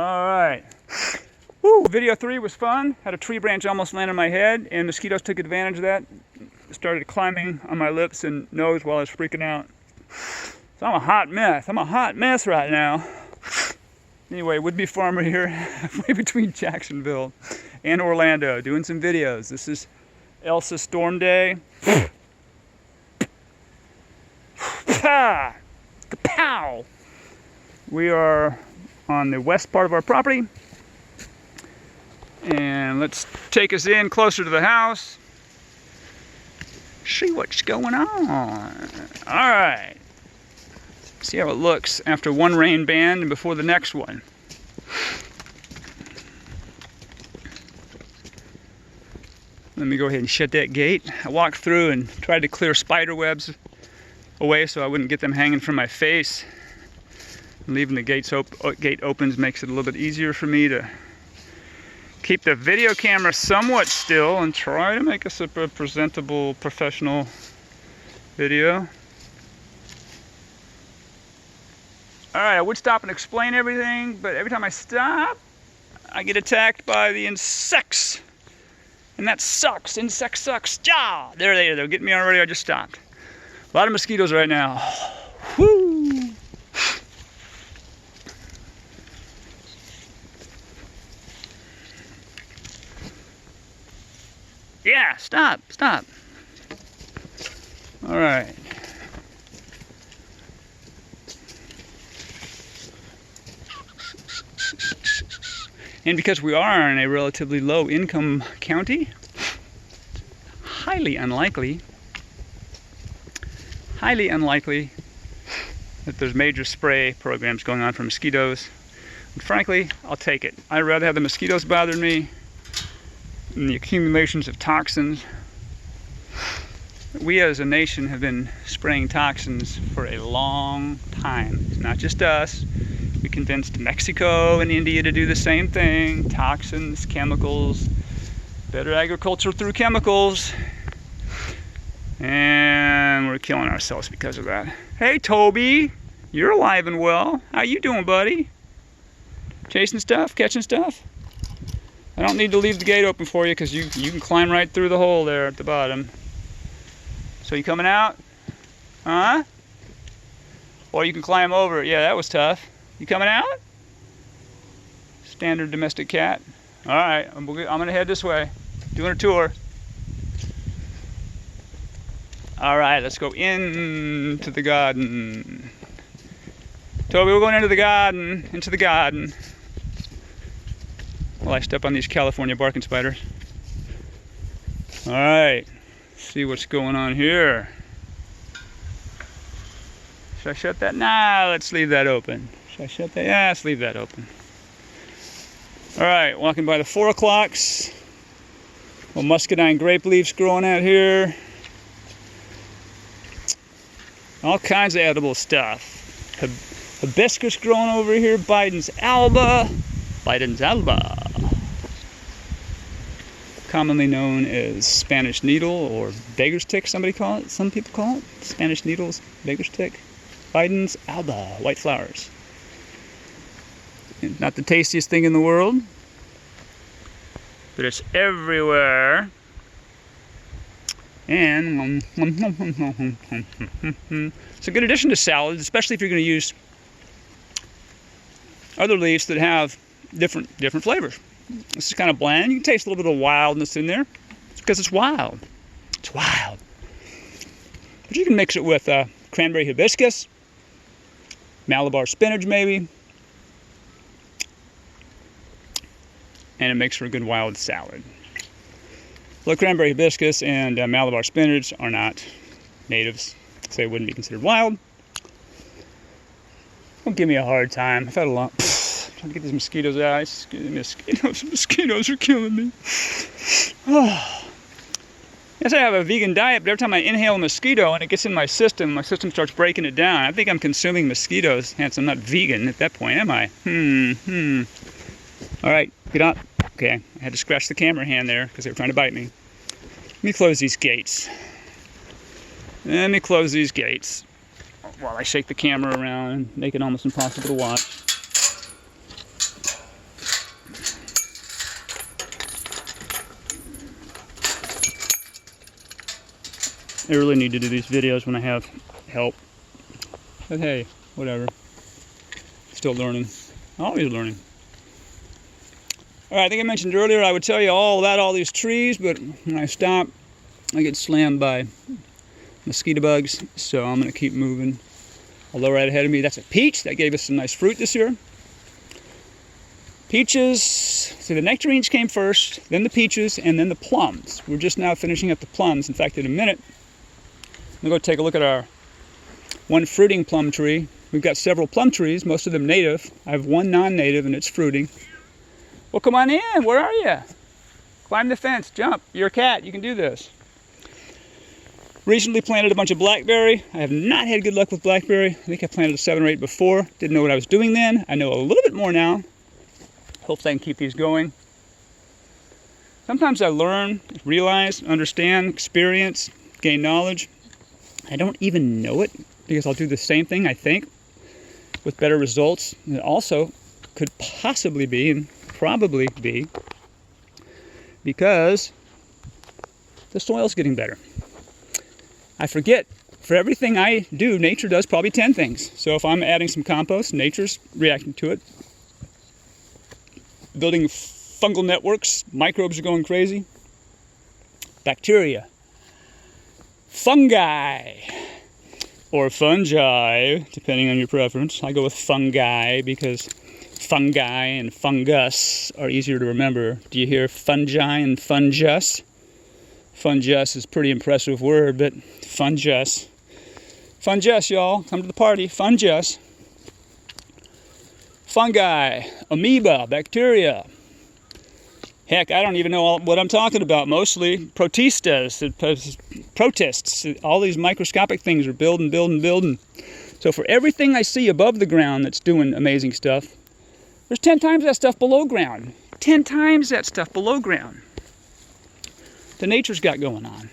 Alright. Woo! Video 3 was fun. Had a tree branch almost land on my head, and mosquitoes took advantage of that. Started climbing on my lips and nose while I was freaking out. So I'm a hot mess. I'm a hot mess right now. Anyway, would-be farmer here, halfway between Jacksonville and Orlando, doing some videos. This is Elsa Storm Day. Kapow! We are on the west part of our property, and let's take us in closer to the house, see what's going on. All right, see how it looks after one rain band and before the next one. Let me go ahead and shut that gate. I walked through and tried to clear spider webs away so I wouldn't get them hanging from my face. Leaving the gate opens makes it a little bit easier for me to keep the video camera somewhat still and try to make us a presentable, professional video. Alright, I would stop and explain everything, but every time I stop, I get attacked by the insects. And that sucks. Insect sucks. Ja! There they are. They're getting me already. I just stopped. A lot of mosquitoes right now. Woo! Yeah, stop. All right. And because we are in a relatively low income county, highly unlikely that there's major spray programs going on for mosquitoes. And frankly, I'll take it. I'd rather have the mosquitoes bother me and the accumulations of toxins. We as a nation have been spraying toxins for a long time. It's not just us. We convinced Mexico and India to do the same thing. Toxins, chemicals, better agriculture through chemicals. And we're killing ourselves because of that. Hey Toby, you're alive and well. How you doing, buddy? Chasing stuff, catching stuff? I don't need to leave the gate open for you because you can climb right through the hole there at the bottom. So you coming out? Huh? Or you can climb over it. Yeah, that was tough. You coming out? Standard domestic cat. All right, I'm gonna head this way. Doing a tour. All right, let's go into the garden. Toby, we're going into the garden. Well, I step on these California barking spiders. All right, see what's going on here. Should I shut that? Nah, let's leave that open. Should I shut that? Yeah, let's leave that open. All right, walking by the 4 o'clocks. Well, muscadine grape leaves growing out here. All kinds of edible stuff. Hibiscus growing over here. Biden's alba. Commonly known as Spanish needle or beggar's tick, some people call it. Spanish needles, beggar's tick. Biden's alba, white flowers. Not the tastiest thing in the world, but it's everywhere. And it's a good addition to salads, especially if you're going to use other leaves that have different flavors. This is kind of bland. You can taste a little bit of wildness in there. It's because it's wild. It's wild. But you can mix it with cranberry hibiscus, Malabar spinach maybe, and it makes for a good wild salad. Well, cranberry hibiscus and Malabar spinach are not natives, so they wouldn't be considered wild. Don't give me a hard time. I've had a lot. Trying to get these mosquitoes out. Mosquitoes are killing me. Yes, I have a vegan diet, but every time I inhale a mosquito and it gets in my system starts breaking it down. I think I'm consuming mosquitoes, hence I'm not vegan at that point, am I? All right, get up. Okay, I had to scratch the camera hand there because they were trying to bite me. Let me close these gates. While I shake the camera around and make it almost impossible to watch. I really need to do these videos when I have help. But hey, whatever. Still learning. Always learning. Alright, I think I mentioned earlier I would tell you all about all these trees, but when I stop, I get slammed by mosquito bugs, so I'm going to keep moving. Although right ahead of me, that's a peach. That gave us some nice fruit this year. Peaches, so the nectarines came first, then the peaches, and then the plums. We're just now finishing up the plums. In fact, in a minute, we'll go take a look at our one fruiting plum tree. We've got several plum trees, most of them native. I have one non-native, and it's fruiting. Well, come on in. Where are you? Climb the fence. Jump. You're a cat. You can do this. Recently planted a bunch of blackberry. I have not had good luck with blackberry. I think I planted 7 or 8 before. Didn't know what I was doing then. I know a little bit more now. Hopefully I can keep these going. Sometimes I learn, realize, understand, experience, gain knowledge. I don't even know it because I'll do the same thing, I think, with better results. And it also could possibly be, and probably be, because the soil's getting better. I forget, for everything I do, nature does probably 10 things. So if I'm adding some compost, nature's reacting to it. Building fungal networks, microbes are going crazy. Bacteria, fungi, or fungi, depending on your preference. I go with fungi because fungi and fungus are easier to remember. Do you hear fungi and fungus? Fungus is a pretty impressive word, but fungus. Fungus, y'all. Come to the party. Fungus. Fungi, amoeba, bacteria. Heck, I don't even know what I'm talking about. Mostly protists. All these microscopic things are building. So for everything I see above the ground that's doing amazing stuff, there's 10 times that stuff below ground. 10 times that stuff below ground that nature's got going on.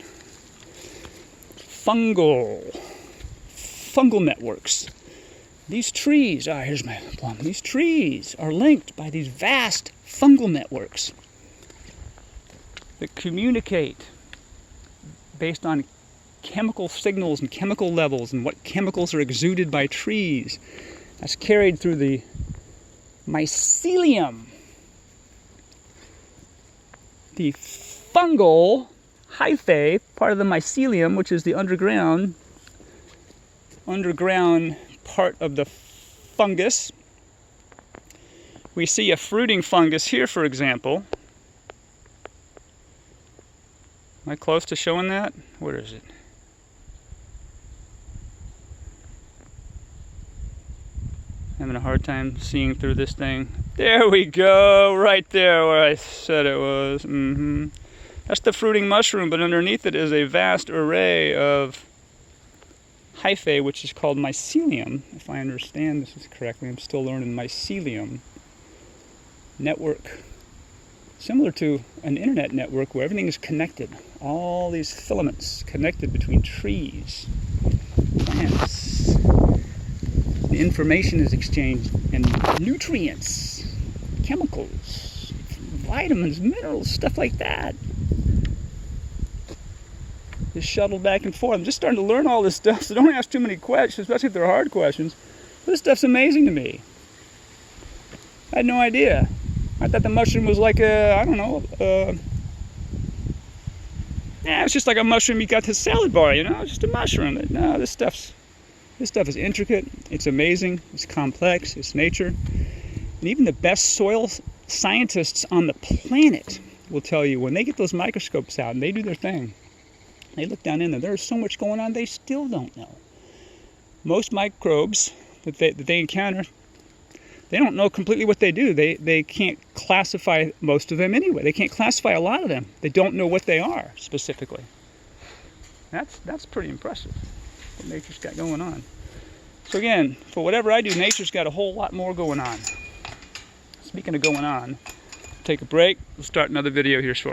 Fungal networks. These trees, here's my plum. These trees are linked by these vast fungal networks that communicate based on chemical signals and chemical levels and what chemicals are exuded by trees. That's carried through the mycelium. The fungal hyphae, part of the mycelium, which is the underground part of the fungus. We see a fruiting fungus here, for example. Am I close to showing that? Where is it? Having a hard time seeing through this thing. There we go, right there where I said it was. That's the fruiting mushroom, but underneath it is a vast array of hyphae, which is called mycelium. If I understand this correctly, I'm still learning mycelium network. Similar to an internet network where everything is connected. All these filaments connected between trees, plants. The information is exchanged, and nutrients, chemicals, vitamins, minerals, stuff like that. Just shuttled back and forth. I'm just starting to learn all this stuff, so don't ask too many questions, especially if they're hard questions. But this stuff's amazing to me. I had no idea. I thought the mushroom was like it's just like a mushroom you got to salad bar, just a mushroom. No, this stuff is intricate, it's amazing, it's complex, it's nature. And even the best soil scientists on the planet will tell you when they get those microscopes out and they do their thing, they look down in there, there's so much going on they still don't know. Most microbes that they encounter, they don't know completely what they do. They can't classify most of them anyway. They can't classify a lot of them. They don't know what they are specifically. That's pretty impressive what nature's got going on. So again, for whatever I do, nature's got a whole lot more going on. Speaking of going on, take a break. We'll start another video here shortly.